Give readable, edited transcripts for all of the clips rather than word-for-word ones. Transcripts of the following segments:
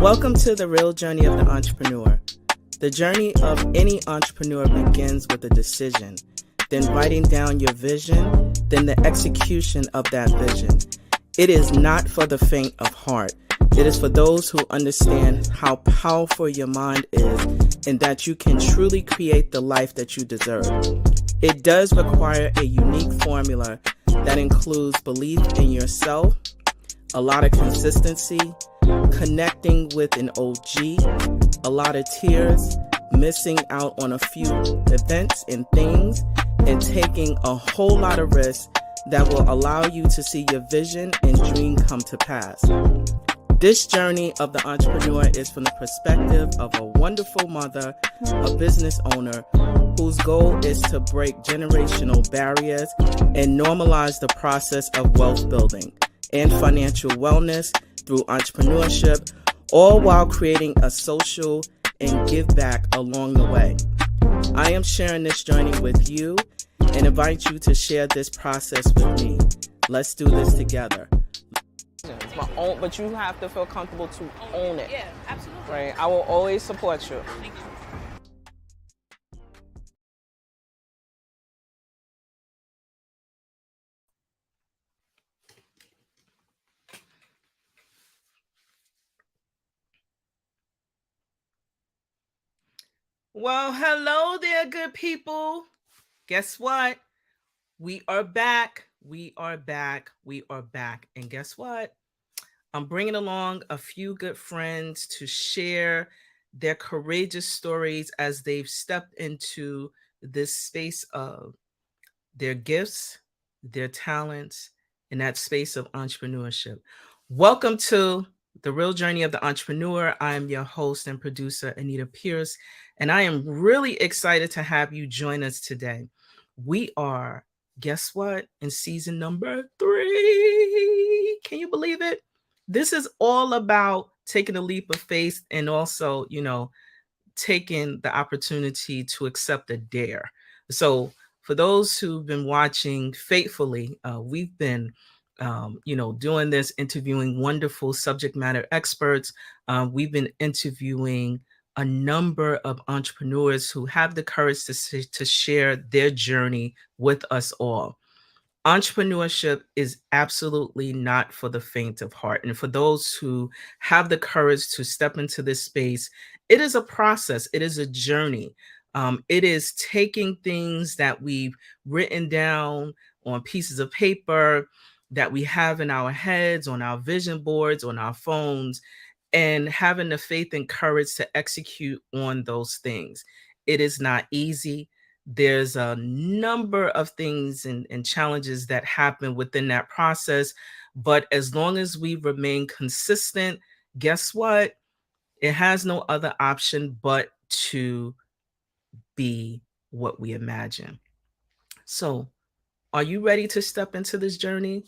Welcome to the real journey of the entrepreneur. The journey of any entrepreneur begins with a decision, then writing down your vision, then the execution of that vision. It is not for the faint of heart. It is for those who understand how powerful your mind is and that you can truly create the life that you deserve. It does require a unique formula that includes belief in yourself, a lot of consistency, connecting with an OG, a lot of tears, missing out on a few events and things, and taking a whole lot of risks that will allow you to see your vision and dream come to pass. This journey of the entrepreneur is from the perspective of a wonderful mother, a business owner, whose goal is to break generational barriers and normalize the process of wealth building and financial wellness through entrepreneurship, all while creating a social and give back along the way. I am sharing this journey with you and invite you to share this process with me. Let's do this together. It's my own, but you have to feel comfortable to own it. Yeah, absolutely. Right? I will always support you. Thank you. Well, hello there, good people. Guess what? We are back. We are back. We are back. And guess what? I'm bringing along a few good friends to share their courageous stories as they've stepped into this space of their gifts, their talents, and that space of entrepreneurship. Welcome to the real journey of the entrepreneur. I am your host and producer, Anita Pierce, and I am really excited to have you join us today. We are, guess what, in season number 3. Can you believe it? This is all about taking a leap of faith and also, taking the opportunity to accept a dare. So for those who've been watching faithfully, we've been doing this, interviewing wonderful subject matter experts. We've been interviewing a number of entrepreneurs who have the courage to share their journey with us all. Entrepreneurship is absolutely not for the faint of heart. And for those who have the courage to step into this space, it is a process, it is a journey. It is taking things that we've written down on pieces of paper, that we have in our heads, on our vision boards, on our phones, and having the faith and courage to execute on those things. It is not easy. There's a number of things and challenges that happen within that process. But as long as we remain consistent, guess what? It has no other option but to be what we imagine. So, are you ready to step into this journey?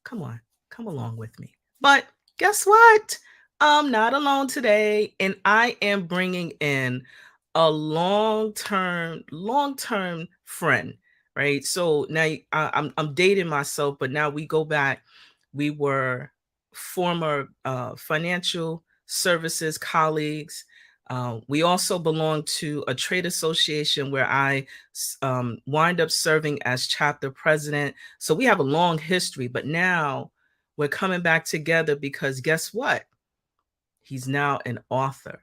Come on, come along with me. But guess what? I'm not alone today, and I am bringing in a long-term friend, right? So now I'm dating myself, but now we go back. We were former financial services colleagues. We also belong to a trade association where I wind up serving as chapter president. So we have a long history, but now we're coming back together because guess what? He's now an author.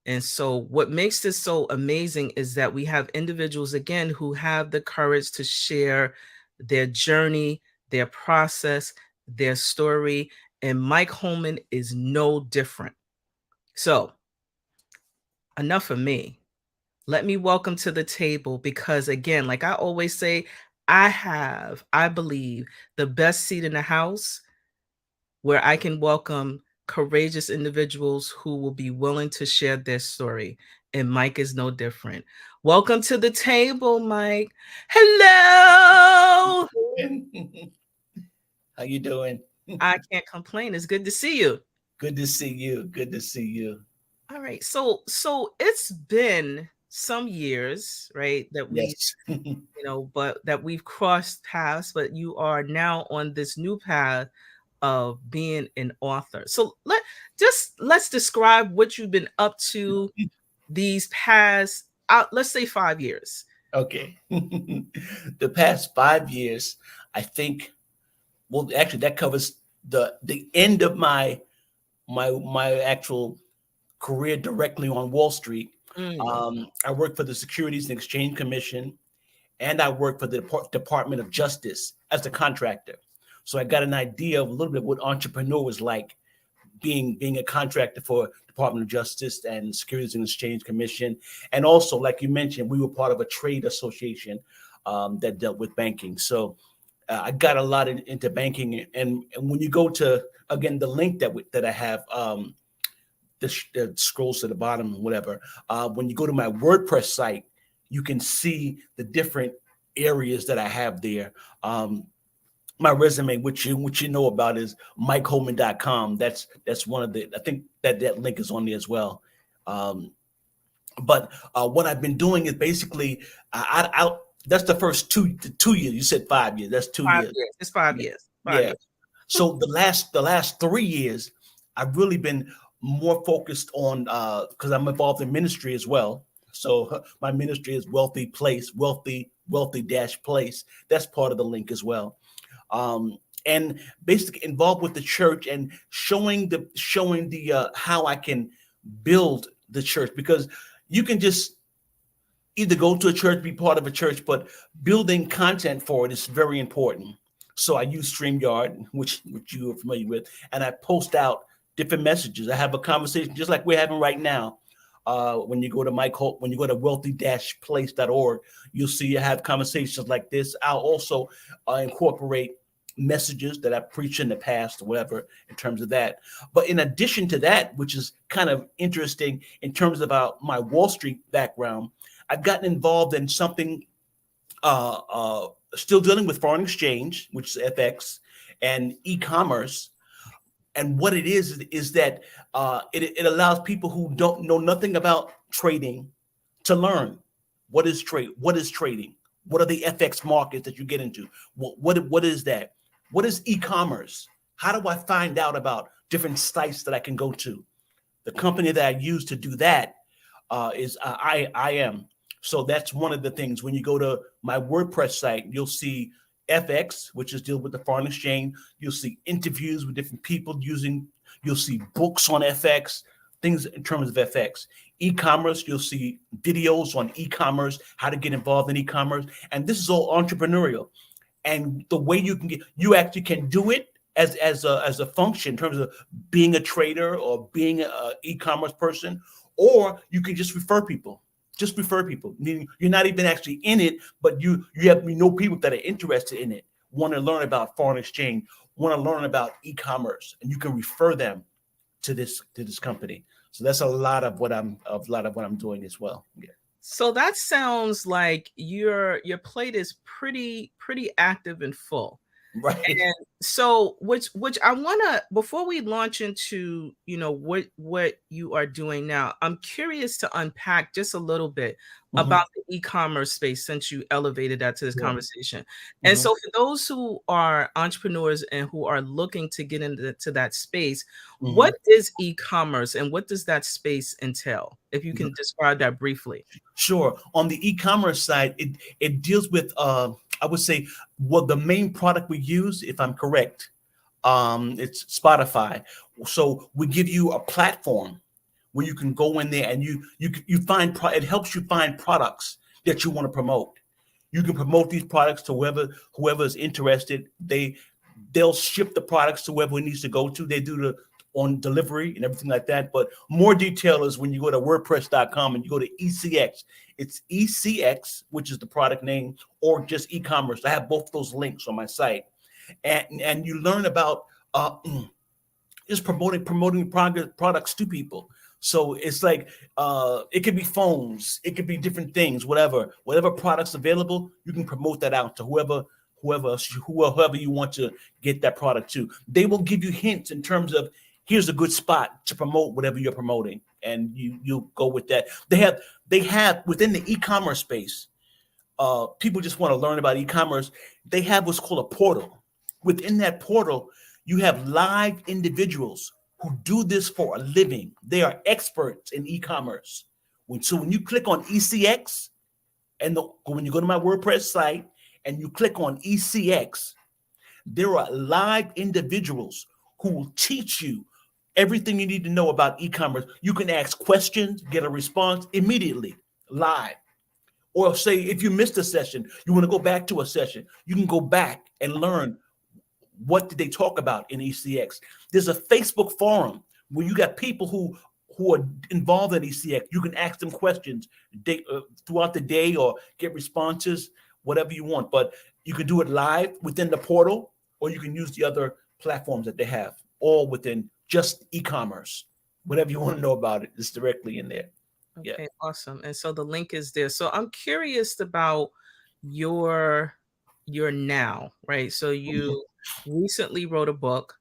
And so what makes this so amazing is that we have individuals, again, who have the courage to share their journey, their process, their story. And Mike Holman is no different. So enough of me. Let me welcome to the table because, again, like I always say, I believe, the best seat in the house where I can welcome courageous individuals who will be willing to share their story. And Mike is no different. Welcome to the table, Mike. Hello. How you doing? I can't complain. It's good to see you. Good to see you. Good to see you. All right. So it's been some years, right, that we Yes. but that we've crossed paths, but you are now on this new path of being an author. So let's describe what you've been up to these past let's say 5 years. Okay. The past 5 years, I think, well, actually that covers the end of my actual career directly on Wall Street. Mm, I worked for the Securities and Exchange Commission, and I worked for the Department of Justice as a contractor. So I got an idea of a little bit what entrepreneur was like, being a contractor for Department of Justice and Securities and Exchange Commission. And also, like you mentioned, we were part of a trade association that dealt with banking. So I got a lot into banking. And when you go to, again, the link that I have, that scrolls to the bottom, whatever, when you go to my WordPress site, you can see the different areas that I have there. My resume, which you know about, is MikeHolman.com. That's one of the, I think that link is on there as well. But what I've been doing is basically, I that's the first 2 years. You said 5 years. That's 2 years. 5 years. It's 5 years. Yeah. So the last 3 years, I've really been more focused on, because I'm involved in ministry as well. So my ministry is Wealthy Place, wealthy dash place. That's part of the link as well. And basically involved with the church and showing the how I can build the church, because you can just either go to a church, be part of a church, but building content for it is very important. So I use StreamYard, which you are familiar with, and I post out different messages. I have a conversation just like we're having right now. When you go to wealthy-place.org, you'll see I have conversations like this. I'll also incorporate messages that I've preached in the past or whatever in terms of that. But in addition to that, which is kind of interesting in terms of my Wall Street background, I've gotten involved in something still dealing with foreign exchange, which is FX, and e-commerce. And what it is that it allows people who don't know nothing about trading to learn what is trading, what are the FX markets that you get into, what is that, what is e-commerce, how do I find out about different sites that I can go to. The company that I use to do that is I am. So that's one of the things. When you go to my WordPress site, you'll see FX, which is deal with the foreign exchange. You'll see interviews with different people you'll see books on FX, things in terms of FX. E-commerce, you'll see videos on e-commerce, how to get involved in e-commerce. And this is all entrepreneurial. And the way you actually can do it as a function in terms of being a trader or being an e-commerce person, or you can just refer people. Meaning you're not even actually in it, but you know people that are interested in it, want to learn about foreign exchange, want to learn about e-commerce, and you can refer them to this company. So that's a lot of what I'm doing as well. Yeah. So that sounds like your plate is pretty active and full. Right. And so which I want to, before we launch into, what you are doing now, I'm curious to unpack just a little bit about the e-commerce space, since you elevated that to this conversation. And so for those who are entrepreneurs and who are looking to get into that space, what is e-commerce and what does that space entail? If you can describe that briefly. Sure. On the e-commerce side, it deals with I would say, well, the main product we use, if I'm correct, it's Spotify. So we give you a platform where you can go in there and you find it helps you find products that you want to promote. You can promote these products to whoever is interested. They'll ship the products to whoever it needs to go to. They do on delivery and everything like that. But more detail is when you go to WordPress.com and you go to ECX. It's ECX, which is the product name, or just e-commerce. I have both those links on my site. And you learn about just promoting products to people. So it's like it could be phones, it could be different things, whatever products available, you can promote that out to whoever you want to get that product to. They will give you hints in terms of, here's a good spot to promote whatever you're promoting, and you go with that. They have within the e-commerce space, people just want to learn about e-commerce. They have what's called a portal. Within that portal, You have live individuals who do this for a living. They are experts in e-commerce. So when you click on ECX, and when you go to my WordPress site and you click on ECX, there are live individuals who will teach you everything you need to know about e-commerce. You can ask questions, get a response immediately, live. Or say if you missed a session, you want to go back to a session, you can go back and learn what did they talk about in ECX. There's a Facebook forum where you got people who are involved in ECX. You can ask them questions throughout the day or get responses, whatever you want. But you can do it live within the portal, or you can use the other platforms that they have, all within just e-commerce. Whatever you want to know about it is directly in there. Yeah. Okay, awesome. And so the link is there. So I'm curious about your now, right? So you recently wrote a book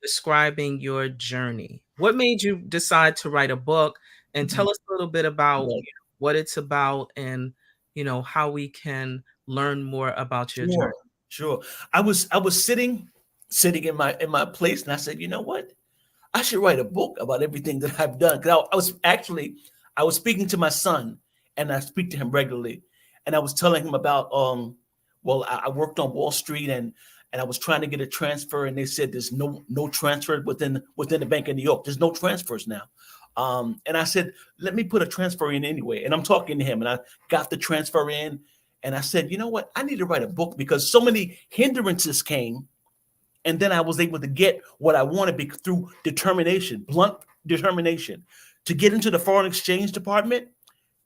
describing your journey. What made you decide to write a book? And tell us a little bit about Right. what it's about, and how we can learn more about your journey. Sure. I was sitting in my place, and I said, you know what? I should write a book about everything that I've done. Because I was speaking to my son, and I speak to him regularly, and I was telling him about well, I worked on Wall Street, and I was trying to get a transfer, and they said there's no transfer within the Bank of New York. There's no transfers now. And I said, let me put a transfer in anyway. And I'm talking to him, and I got the transfer in, and I said, you know what? I need to write a book because so many hindrances came. And then I was able to get what I wanted through determination, blunt determination. To get into the foreign exchange department,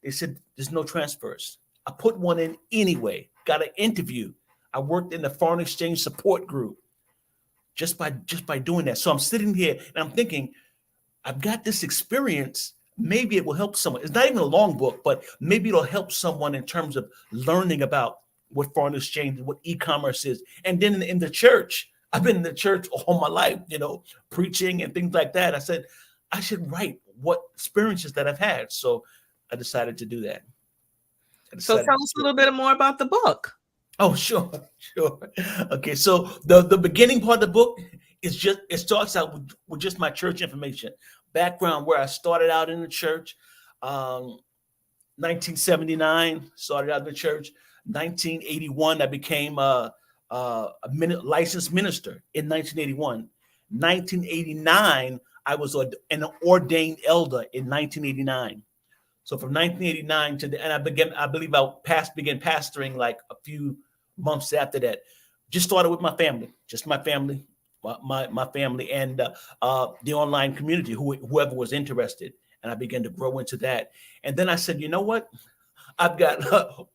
they said there's no transfers. I put one in anyway, got an interview. I worked in the foreign exchange support group just by doing that. So I'm sitting here and I'm thinking, I've got this experience. Maybe it will help someone. It's not even a long book, but maybe it'll help someone in terms of learning about what foreign exchange, what e-commerce is. And then in the church, I've been in the church all my life, preaching and things like that. I said, I should write what experiences that I've had. So I decided to do that. So tell us a little bit more about the book. Oh, sure. Okay, so the beginning part of the book is it starts out with just my church information, background, where I started out in the church, 1979, started out in the church. 1981, I became a licensed minister in 1981. 1989, I was an ordained elder in 1989. So from 1989 I believe I began pastoring like a few months after that. Just started with my family, my family, and the online community, whoever was interested. And I began to grow into that. And then I said, you know what? I've got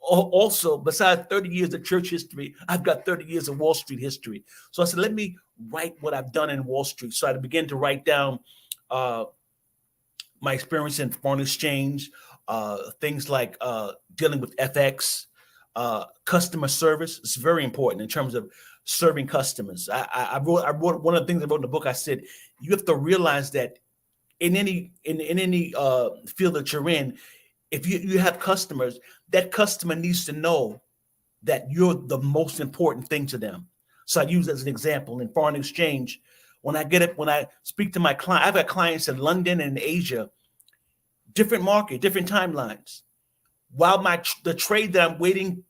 also, besides 30 years of church history, I've got 30 years of Wall Street history. So I said, let me write what I've done in Wall Street. So I began to write down my experience in foreign exchange, things like dealing with FX, customer service. It's very important in terms of serving customers. I wrote one of the things I wrote in the book. I said, you have to realize that in any field that you're in, if you have customers, that customer needs to know that you're the most important thing to them. So I use as an example in foreign exchange. When I speak to my client, I've got clients in London and Asia, different market, different timelines. While the trade that I'm waiting,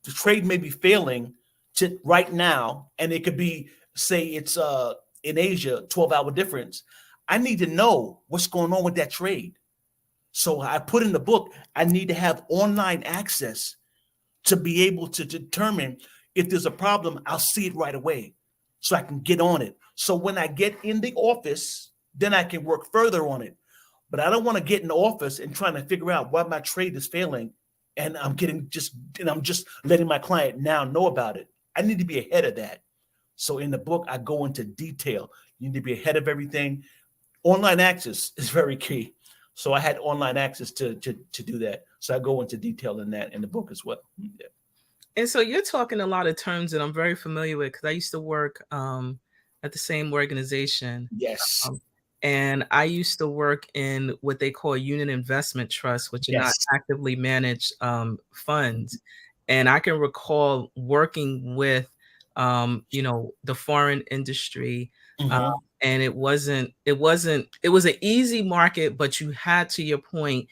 the trade may be failing to right now, and it could be, say it's in Asia, 12-hour difference. I need to know what's going on with that trade. So I put in the book, I need to have online access to be able to determine if there's a problem. I'll see it right away so I can get on it. So when I get in the office, then I can work further on it. But I don't want to get in the office and trying to figure out why my trade is failing, and I'm just letting my client now know about it. I need to be ahead of that. So in the book, I go into detail. You need to be ahead of everything. Online access is very key. So I had online access to do that. So I go into detail in that in the book as well. Yeah. And so you're talking a lot of terms that I'm very familiar with because I used to work at the same organization. Yes. And I used to work in what they call unit investment trusts, which are not actively managed funds. And I can recall working with the foreign industry. Uh, Mm-hmm. and it was an easy market, but you had, to your point,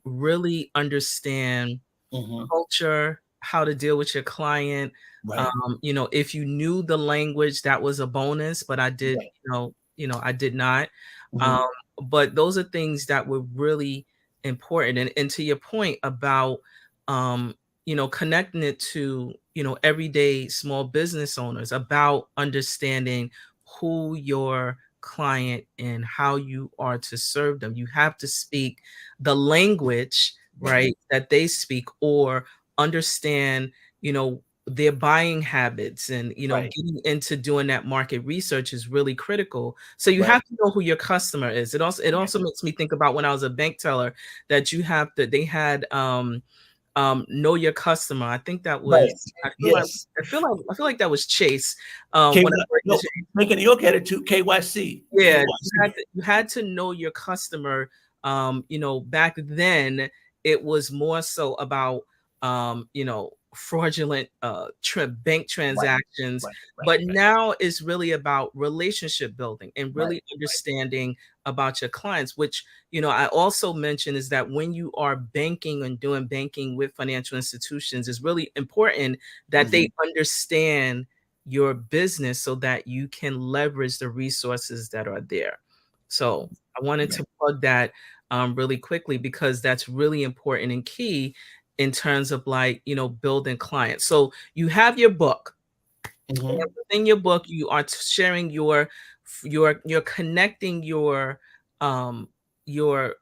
really understand Mm-hmm. culture, how to deal with your client. Right. If you knew the language, that was a bonus, but I did, Right. I did not. Mm-hmm. Um, but those are things that were really important. And to your point about, connecting it to, everyday small business owners, about understanding who your client and how you are to serve them. You have to speak the language, Right. right, that they speak, or understand, their buying habits, and Right. getting into doing that market research is really critical. So you Right. have to know who your customer is. It also makes me think about when I was a bank teller, that they had know your customer. I think that Right. was, I feel like Yes. that was Chase, KY, when I worked in no, Bank of New York had it too. KYC. yeah, KYC. you had to know your customer. Back then it was more so about fraudulent bank Right. transactions, Right. Right. but Right. now it's really about relationship building and Right. really understanding about your clients, which I also mentioned is that when you are banking and doing banking with financial institutions, it's really important that Mm-hmm. they understand your business so that you can leverage the resources that are there. So I wanted Right. to plug that really quickly, because that's really important and key in terms of, like, building clients. So you have your book, and Mm-hmm. within your book, you are sharing you're connecting um your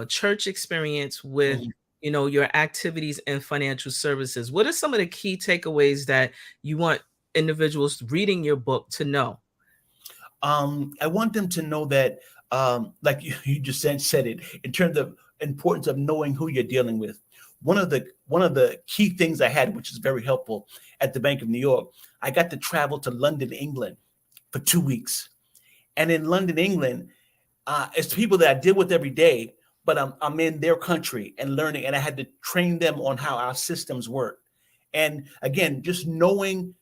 church experience with Mm-hmm. your activities in financial services. What are some of the key takeaways that you want individuals reading your book to know? I want them to know that, like you just said it, in terms of importance of knowing who you're dealing with. One of the key things I had, which is very helpful at the Bank of New York, I got to travel to London, England, for 2 weeks, and in London, England, it's people that I deal with every day, but I'm in their country and learning, and I had to train them on how our systems work. And again, just knowing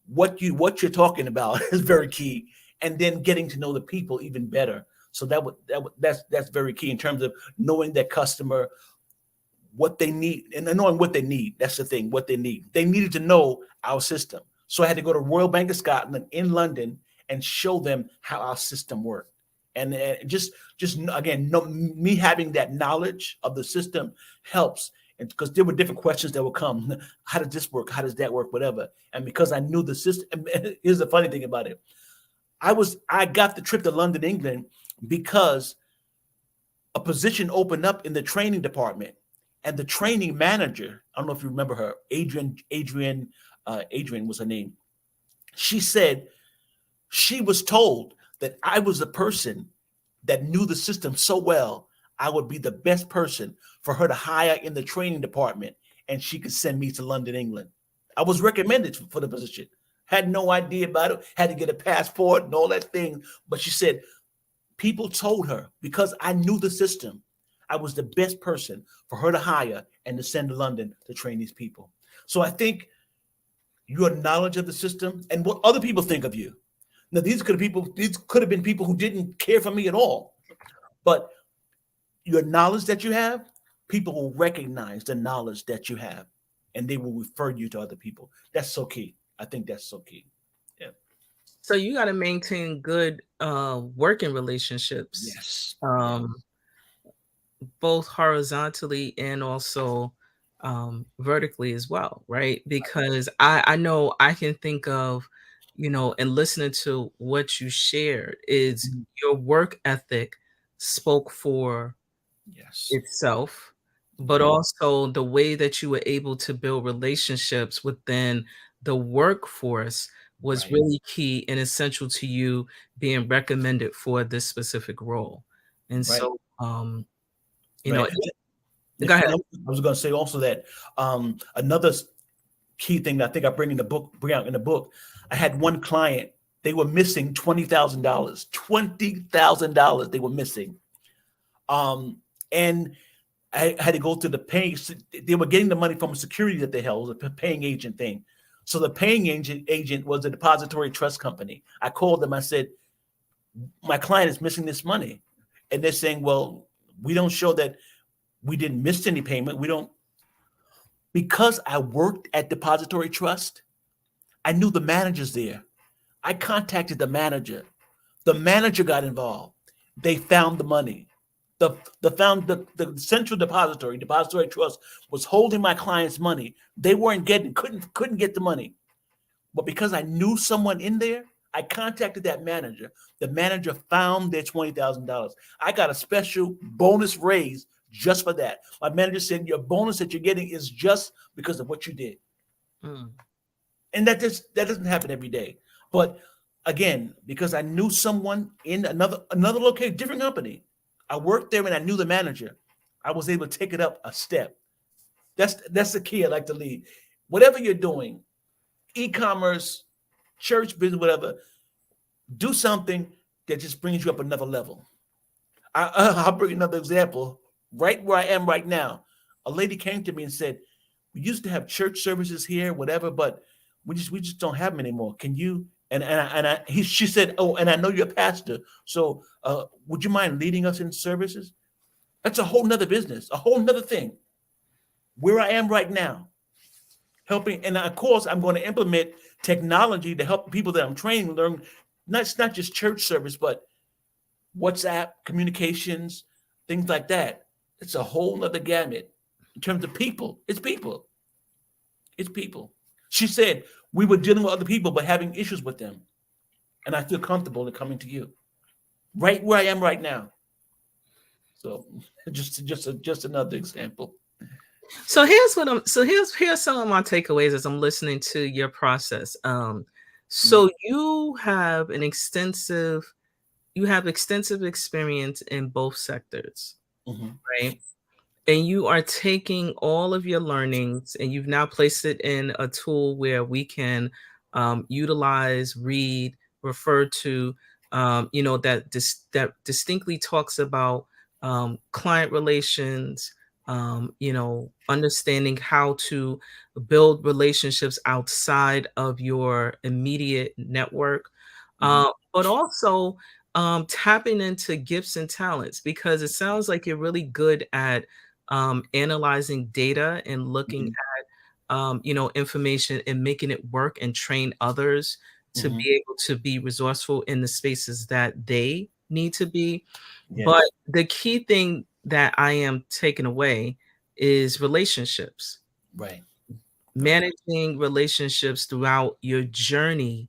what you're talking about is very key, and then getting to know the people even better. So that's very key in terms of knowing that customer, what they need, and knowing what they need. That's the thing, what they needed to know our system. So I had to go to Royal Bank of Scotland in London and show them how our system worked. And just again, me having that knowledge of the system helps. And because there were different questions that would come, how does this work, how does that work, whatever. And because I knew the system, here's the funny thing about it, I got the trip to London, England, because a position opened up in the training department, and the training manager, I don't know if you remember her, Adrian was her name. She said she was told that I was the person that knew the system so well, I would be the best person for her to hire in the training department, and she could send me to London, England. I was recommended for the position. Had no idea about it, had to get a passport and all that thing. But she said, people told her, because I knew the system, I was the best person for her to hire and to send to London to train these people. So I think your knowledge of the system and what other people think of you. Now, these could have been people who didn't care for me at all. But your knowledge that you have, people will recognize the knowledge that you have, and they will refer you to other people. That's so key. I think that's so key. Yeah. So you got to maintain good working relationships, Yes. Yes. um, both horizontally and also vertically as well, right? Because I know I can think of, and listening to what you shared, is Mhm. your work ethic spoke for Yes. itself, but Right. also the way that you were able to build relationships within the workforce was Right. really key and essential to you being recommended for this specific role. And Right. so, Right. go ahead. And I was going to say also that another key thing that I think I bring out in the book. I had one client; they were missing $20,000. $20,000 they were missing, and I had to go through the paying. They were getting the money from a security that they held, a paying agent thing. So the paying agent was a depository trust company. I called them. I said, my client is missing this money. And they're saying, well, we don't show that we didn't miss any payment. We don't, because I worked at depository trust, I knew the managers there. I contacted the manager. The manager got involved. They found the money. The central depository trust was holding my client's money. They weren't getting, couldn't get the money. But because I knew someone in there, I contacted that manager. The manager found their $20,000. I got a special bonus raise just for that. My manager said, your bonus that you're getting is just because of what you did. Mm. And that doesn't happen every day. But again, because I knew someone in another location, different company, I worked there and I knew the manager, I was able to take it up a step. That's the key I like to lead. Whatever you're doing, e-commerce, church business, whatever, do something that just brings you up another level. I'll bring another example. Right where I am right now, a lady came to me and said, we used to have church services here, whatever, but we just don't have them anymore. Can you? She said, oh, and I know you're a pastor, so would you mind leading us in services? That's a whole nother business, a whole nother thing. Where I am right now, helping, and of course, I'm going to implement technology to help people that I'm training learn. It's not just church service, but WhatsApp communications, things like that. It's a whole nother gamut in terms of people. It's people. It's people. She said we were dealing with other people, but having issues with them, and I feel comfortable in coming to you, right where I am right now. So, just another example. So here's what I'm. So here's some of my takeaways as I'm listening to your process. So you have extensive experience in both sectors, Mm-hmm. right? And you are taking all of your learnings and you've now placed it in a tool where we can utilize, read, refer to, that distinctly talks about client relations, understanding how to build relationships outside of your immediate network, Mm-hmm. but also tapping into gifts and talents, because it sounds like you're really good at analyzing data and looking Mm-hmm. at information and making it work and train others to Mm-hmm. be able to be resourceful in the spaces that they need to be. But Yes. the key thing that I am taking away is relationships. Right. Right. Managing relationships throughout your journey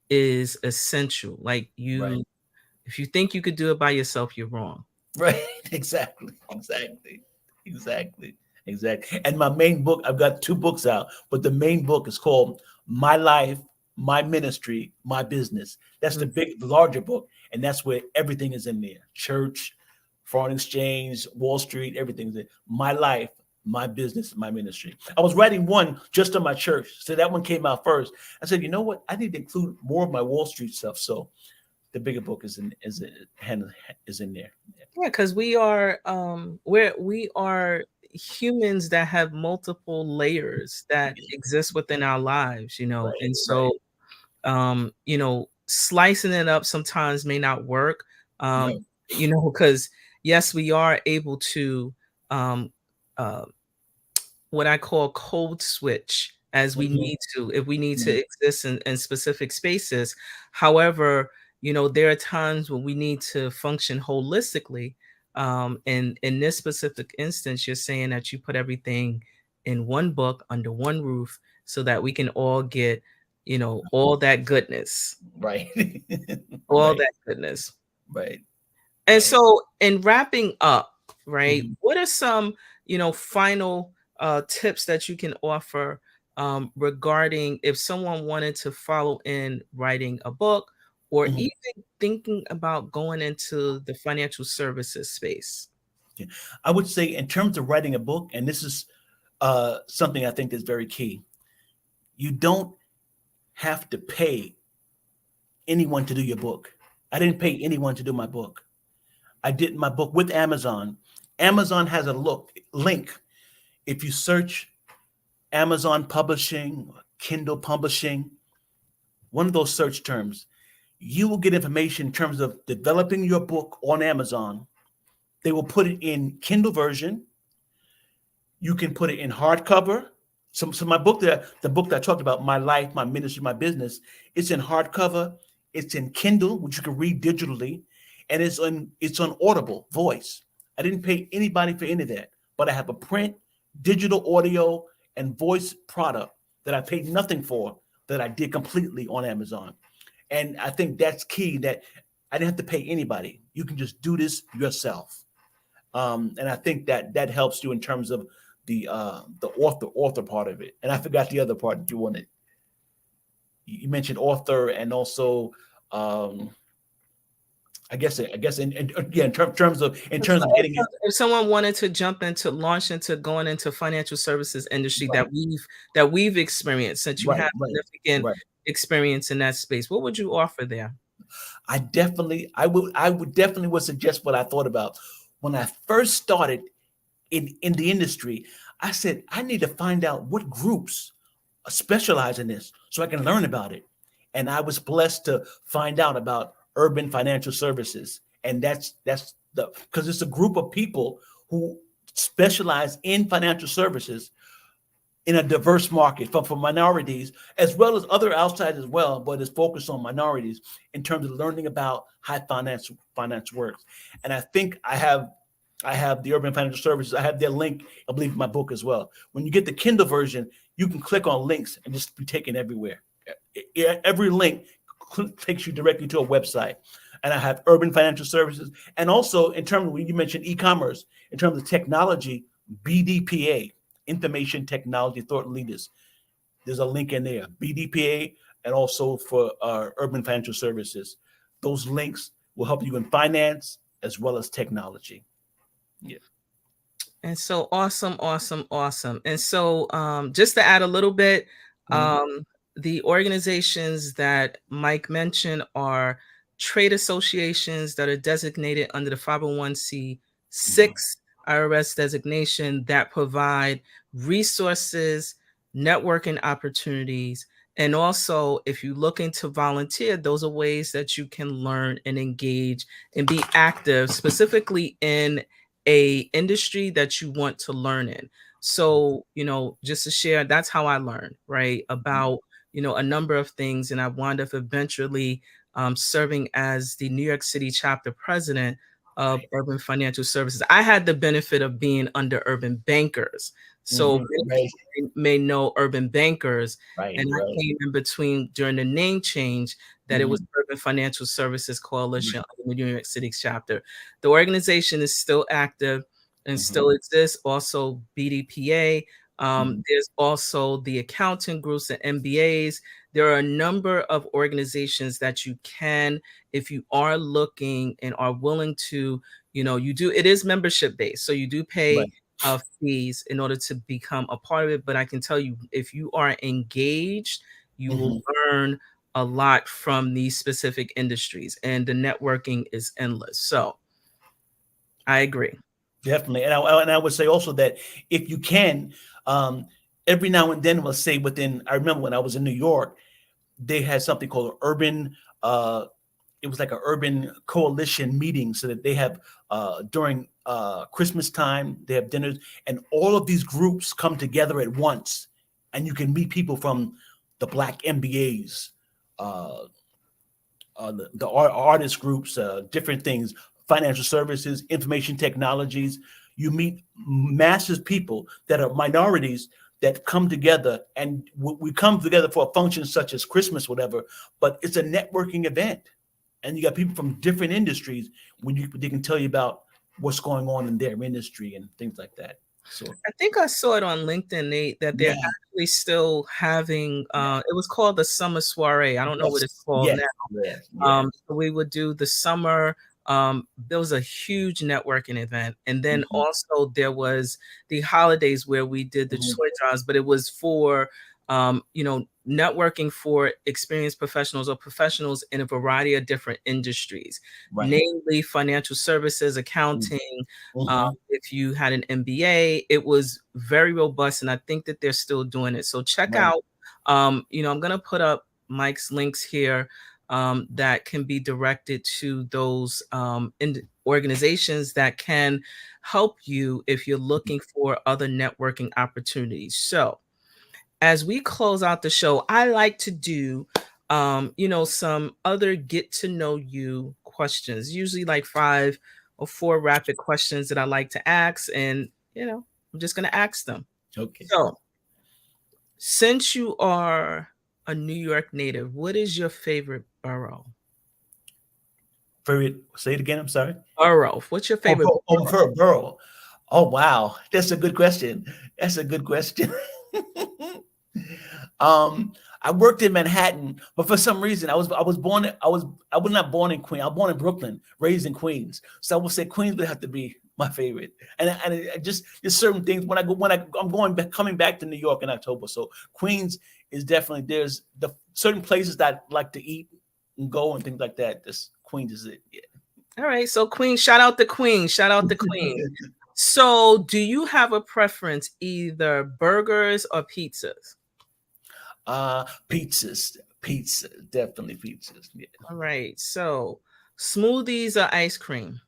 is essential. Like, Right. if you think you could do it by yourself, you're wrong. Right. Exactly. Exactly. Exactly. Exactly. And my main book, I've got 2 books out, but the main book is called My Life, My Ministry, My Business. That's Mm. the larger book. And that's where everything is in there. Church, foreign exchange, Wall Street, everything's there. My life, my business, my ministry. I was writing one just on my church. So that one came out first. I said, you know what? I need to include more of my Wall Street stuff. So the bigger book is in there. Yeah, because we are humans that have multiple layers that exist within our lives, Right. and Right. so slicing it up sometimes may not work, No. because yes, we are able to um, uh, what I call code switch as we Mm-hmm. need to, if we need to Mm-hmm. exist in specific spaces. However, there are times when we need to function holistically. And in this specific instance, you're saying that you put everything in one book under one roof so that we can all get, all that goodness, Right. all Right. that goodness. Right. And Right. so, in wrapping up, right, Mm-hmm. what are some, final tips that you can offer regarding if someone wanted to follow in writing a book or Mm-hmm. even thinking about going into the financial services space? Yeah. I would say in terms of writing a book, and this is something I think is very key. You don't have to pay anyone to do your book. I didn't pay anyone to do my book. I did my book with Amazon. Amazon has a link. If you search Amazon Publishing, Kindle publishing, one of those search terms, you will get information in terms of developing your book on Amazon. They will put it in Kindle version. You can put it in hardcover. So my book, the book that I talked about, My Life, My Ministry, My Business, it's in hardcover. It's in Kindle, which you can read digitally, and it's on Audible voice. I didn't pay anybody for any of that, but I have a print, digital audio, and voice product that I paid nothing for that I did completely on Amazon. And I think that's key, that I didn't have to pay anybody. You can just do this yourself. And I think that helps you in terms of the author part of it. And I forgot the other part that you wanted. You mentioned author, and also I guess in terms of getting it If someone wanted to jump into launch into going into financial services industry right, that we've experienced, since you right, have right, significant right. experience in that space, what would you offer there? I would definitely would suggest what I thought about when I first started in the industry. I said I need to find out what groups specialize in this so I can learn about it. And I was blessed to find out about Urban Financial Services, and that's the because it's a group of people who specialize in financial services in a diverse market for minorities as well as other outside as well, but it's focused on minorities in terms of learning about how finance works. And I think I have the Urban Financial Services. I have their link, I believe, in my book as well. When you get the Kindle version, you can click on links and just be taken everywhere. Every link takes you directly to a website. And I have Urban Financial Services. And also, in terms of when you mentioned e-commerce, in terms of technology, BDPA, Information Technology Thought Leaders. There's a link in there, BDPA, and also for Urban Financial Services. Those links will help you in finance as well as technology. Yeah. And so awesome, awesome, awesome. And so just to add a little bit, Mhm. the organizations that Mike mentioned are trade associations that are designated under the 501c6 IRS designation that provide resources, networking opportunities, and also if you're looking to volunteer, those are ways that you can learn and engage and be active, specifically in a industry that you want to learn in. So, just to share, that's how I learned, right? About, a number of things. And I wound up eventually serving as the New York City chapter president of Urban Financial Services. I had the benefit of being under Urban Bankers. So many Right, people may know Urban Bankers. right, And I right. came in between during the name change that it was Mhm. Urban Financial Services Coalition under the New York City chapter. The organization is still active and Mhm. still exists. Also, BDPA. Mhm. There's also the accounting groups and MBAs. There are a number of organizations that you can, if you are looking and are willing to, you do, it is membership based. So you do pay Right. fees in order to become a part of it. But I can tell you, if you are engaged, you will Mhm. learn a lot from these specific industries, and the networking is endless. So I agree. Definitely. And I would say also that if you can, um, every now and then, let's say I remember when I was in New York, they had something called an urban, it was like an urban coalition meeting, so that they have during Christmas time, they have dinners, and all of these groups come together at once, and you can meet people from the Black MBAs, uh, the artist groups, different things, financial services, information technologies. You meet massive people that are minorities that come together, and we come together for a function such as Christmas, whatever. But it's a networking event, and you got people from different industries they can tell you about what's going on in their industry and things like that. So I think I saw it on LinkedIn, Nate, that they're yeah, actually still having, yeah, it was called the Summer Soiree. I don't know what it's yes, called yes, now. yes, yes. So we would do the summer. There was a huge networking event, and then Mhm, also there was the holidays where we did the mhm, toy drives, but it was for networking for experienced professionals or professionals in a variety of different industries, right. namely financial services, Mhm, accounting. mhm, If you had an MBA, it was very robust, and I think that they're still doing it. So check right. out I'm going to put up Mike's links here that can be directed to those organizations that can help you if you're looking for other networking opportunities. So, as we close out the show, I like to do, some other get to know you questions, usually like 5 or 4 rapid questions that I like to ask. And, I'm just going to ask them. Okay. So, since you are a New York native, what is your favorite borough? Say it again. I'm sorry. Borough. What's your favorite borough? Per borough. Oh wow, that's a good question. That's a good question. um, I worked in Manhattan, but for some reason I was not born in Queens. I was born in Brooklyn, raised in Queens. So I would say Queens would have to be my favorite. And I just there's certain things I'm going back coming back to New York in October. So Queens is definitely there's the certain places that I like to eat and go and things like that. This Queens is it. Yeah. All right. So, Queen, shout out the Queen. Shout out the Queen. So, do you have a preference, either burgers or pizzas? Pizza, definitely pizzas. Yeah. All right. So, smoothies or ice cream?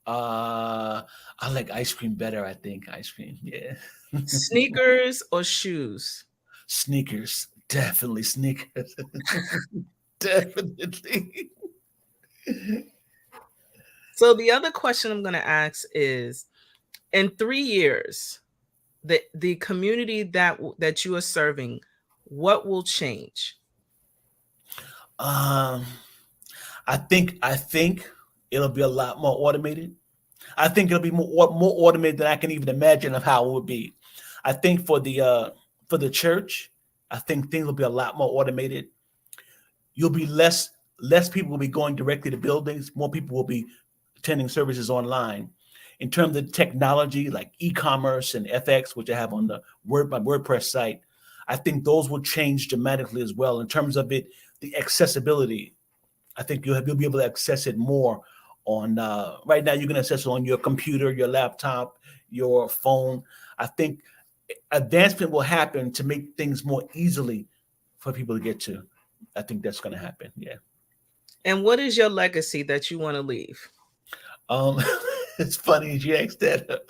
I like ice cream better. I think ice cream. Yeah. Sneakers or shoes? Sneakers, definitely sneakers, definitely. So, the other question I'm going to ask is, in 3 years, the community that you are serving, what will change? Um, I think it'll be a lot more automated. I think it'll be more automated than I can even imagine of how it would be. I think for the church, I think things will be a lot more automated. You'll be less people will be going directly to buildings. More people will be attending services online. In terms of technology, like e-commerce and FX, which I have on my WordPress site, I think those will change dramatically as well. In terms of the accessibility, I think you'll be able to access it more on. Right now, you can access it on your computer, your laptop, your phone. I think advancement will happen to make things more easily for people to get to. I think that's going to happen. Yeah. And what is your legacy that you want to leave? Um, it's funny you asked that.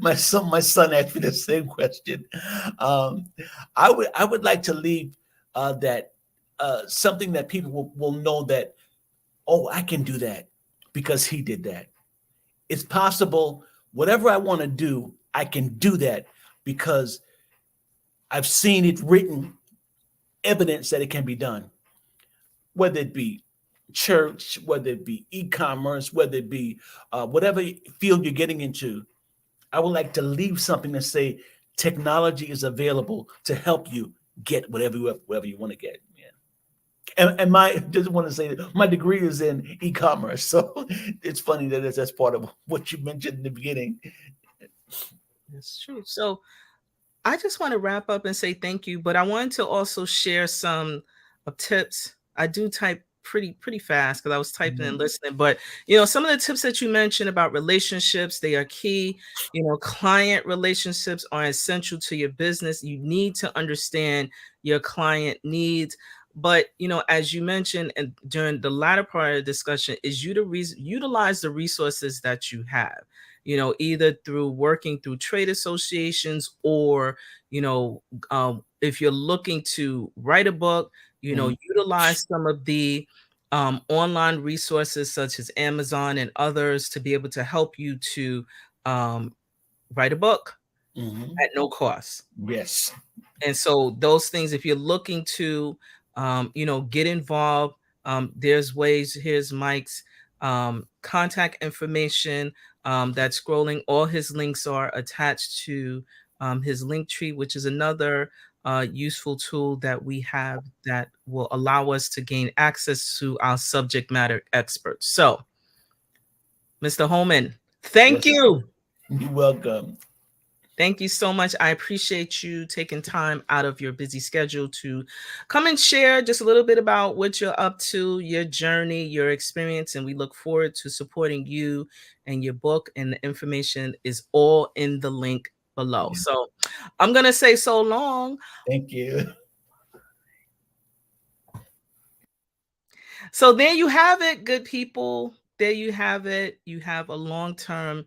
My son asked me the same question. Um, I would like to leave that something that people will know that, oh, I can do that because he did that. It's possible. Whatever I want to do, I can do that because I've seen it written, evidence that it can be done. Whether it be church, whether it be e-commerce, whether it be whatever field you're getting into, I would like to leave something to say technology is available to help you get whatever you want to get. Yeah. And my just want to say that my degree is in e-commerce, so it's funny that that's part of what you mentioned in the beginning. That's true. So, I just want to wrap up and say thank you, but I wanted to also share some tips. I do type pretty fast because I was typing and Mhm. listening, but some of the tips that you mentioned about relationships, they are key. Client relationships are essential to your business. You need to understand your client needs. But as you mentioned, and during the latter part of the discussion, is utilize the resources that you have, either through working through trade associations, or you know if you're looking to write a book, Mhm. utilize some of the online resources such as Amazon and others to be able to help you to um, write a book Mhm. at no cost. Yes. And so those things, if you're looking to get involved, there's ways. Here's Mike's contact information, that's scrolling. All his links are attached to his link tree, which is another useful tool that we have that will allow us to gain access to our subject matter experts. So, Mr. Holman, thank Yes. you. You're welcome. Thank you so much. I appreciate you taking time out of your busy schedule to come and share just a little bit about what you're up to, your journey, your experience, and we look forward to supporting you and your book. And the information is all in the link below. Yeah. So I'm going to say so long. Thank you. So there you have it, good people. There you have it. You have a long-term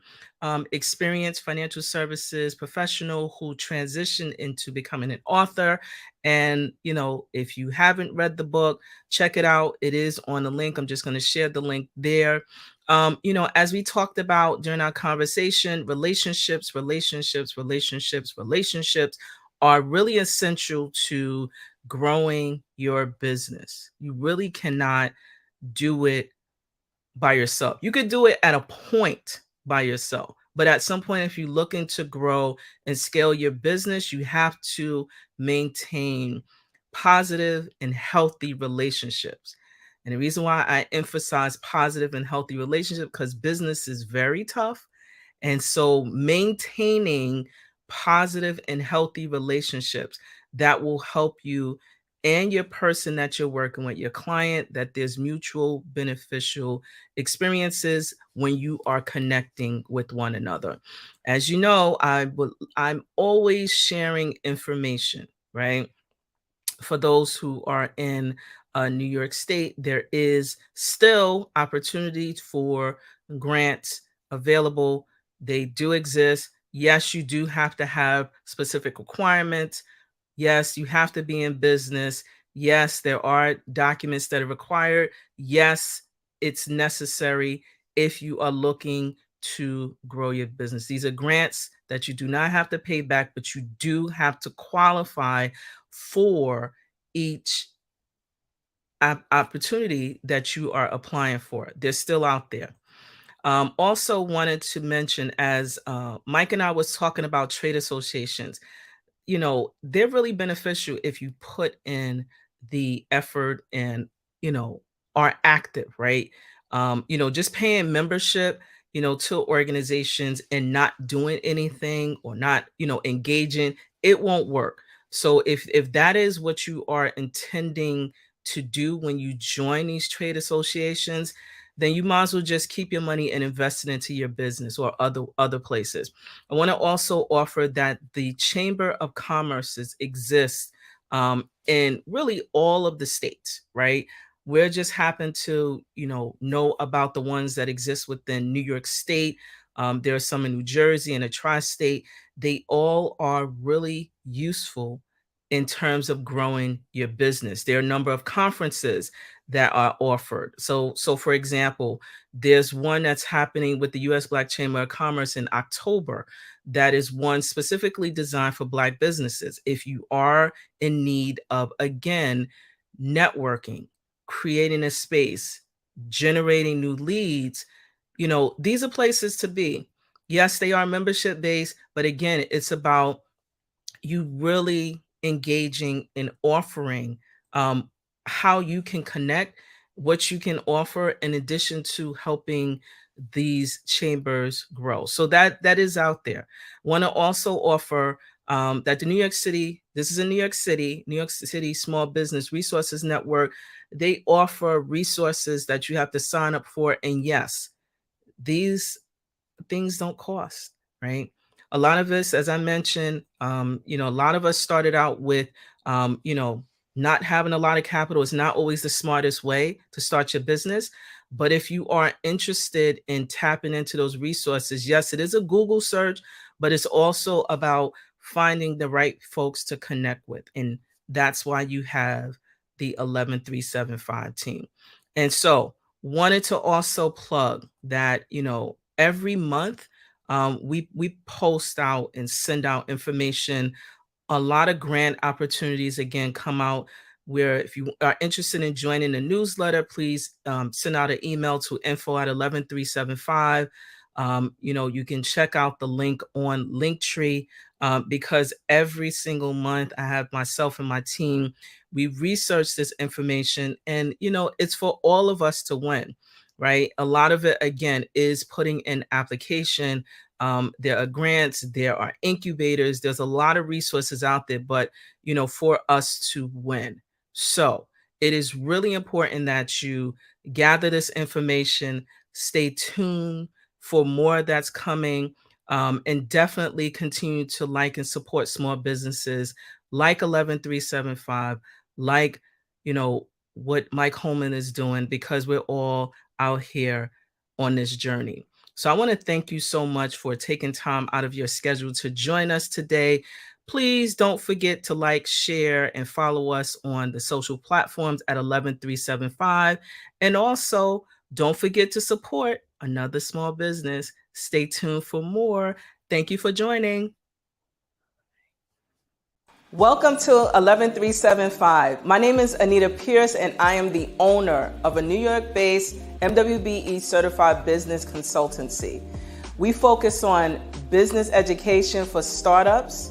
experienced financial services professional who transitioned into becoming an author. And if you haven't read the book, check it out. It is on the link. I'm just going to share the link there. As we talked about during our conversation, relationships are really essential to growing your business. You really cannot do it by yourself. You could do it at a point by yourself, but at some point, if you're looking to grow and scale your business, you have to maintain positive and healthy relationships. And the reason why I emphasize positive and healthy relationships, because business is very tough, and so maintaining positive and healthy relationships that will help you and your person that you're working with, your client, that there's mutual beneficial experiences when you are connecting with one another. As you know, I'm always sharing information, right? For those who are in New York State, there is still opportunity for grants available. They do exist. Yes, you do have to have specific requirements. Yes, you have to be in business. Yes, there are documents that are required. Yes, it's necessary if you are looking to grow your business. These are grants that you do not have to pay back, but you do have to qualify for each opportunity that you are applying for. They're still out there. Also wanted to mention, as Mike and I was talking about trade associations, they're really beneficial if you put in the effort and, you know, are active, right? Just paying membership, to organizations and not doing anything or not, engaging, it won't work. So if that is what you are intending to do when you join these trade associations, then you might as well just keep your money and invest it into your business or other places. I want to also offer that the Chamber of Commerces exists in really all of the states, right? We're just happen to, know about the ones that exist within New York State. There are some in New Jersey and a tri-state. They all are really useful in terms of growing your business. There are a number of conferences that are offered. So for example, there's one that's happening with the U.S. Black Chamber of Commerce in October. That is one specifically designed for Black businesses. If you are in need of, again, networking, creating a space, generating new leads, these are places to be. Yes, they are membership based, but again, it's about you really engaging in offering um, how you can connect, what you can offer, in addition to helping these chambers grow. So that is out there. Want to also offer that the New York City, this is in New York City Small Business Resources Network. They offer resources that you have to sign up for, and yes, these things don't cost, right? A lot of us, as I mentioned, a lot of us started out with, not having a lot of capital is not always the smartest way to start your business. But if you are interested in tapping into those resources, yes, it is a Google search, but it's also about finding the right folks to connect with. And that's why you have the 11375 team. And so, wanted to also plug that, every month we post out and send out information. A lot of grant opportunities again come out, where if you are interested in joining the newsletter, please send out an email to info at 11375. You can check out the link on Linktree, because every single month I have myself and my team, we research this information, and it's for all of us to win, right? A lot of it again is putting in application. There are grants, there are incubators, there's a lot of resources out there, but for us to win. So it is really important that you gather this information, stay tuned for more that's coming, and definitely continue to like and support small businesses like 11375, like, you know, what Mike Holman is doing, because we're all out here on this journey. So I want to thank you so much for taking time out of your schedule to join us today. Please don't forget to like, share, and follow us on the social platforms at 11375. And also, don't forget to support another small business. Stay tuned for more. Thank you for joining. Welcome to 11375. My name is Anita Pierce, and I am the owner of a New York-based MWBE certified business consultancy. We focus on business education for startups,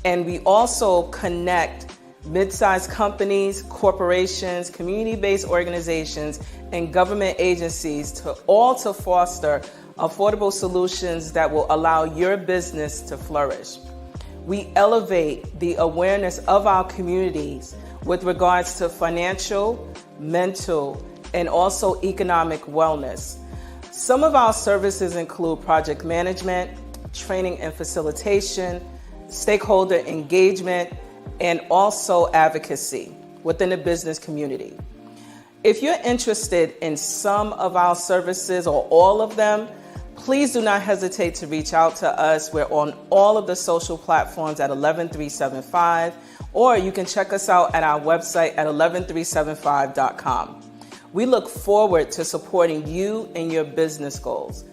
and we also connect mid-sized companies, corporations, community-based organizations, and government agencies to foster affordable solutions that will allow your business to flourish. We elevate the awareness of our communities with regards to financial, mental, and also economic wellness. Some of our services include project management, training and facilitation, stakeholder engagement, and also advocacy within the business community. If you're interested in some of our services or all of them, please do not hesitate to reach out to us. We're on all of the social platforms at 11375, or you can check us out at our website at 11375.com. We look forward to supporting you in your business goals.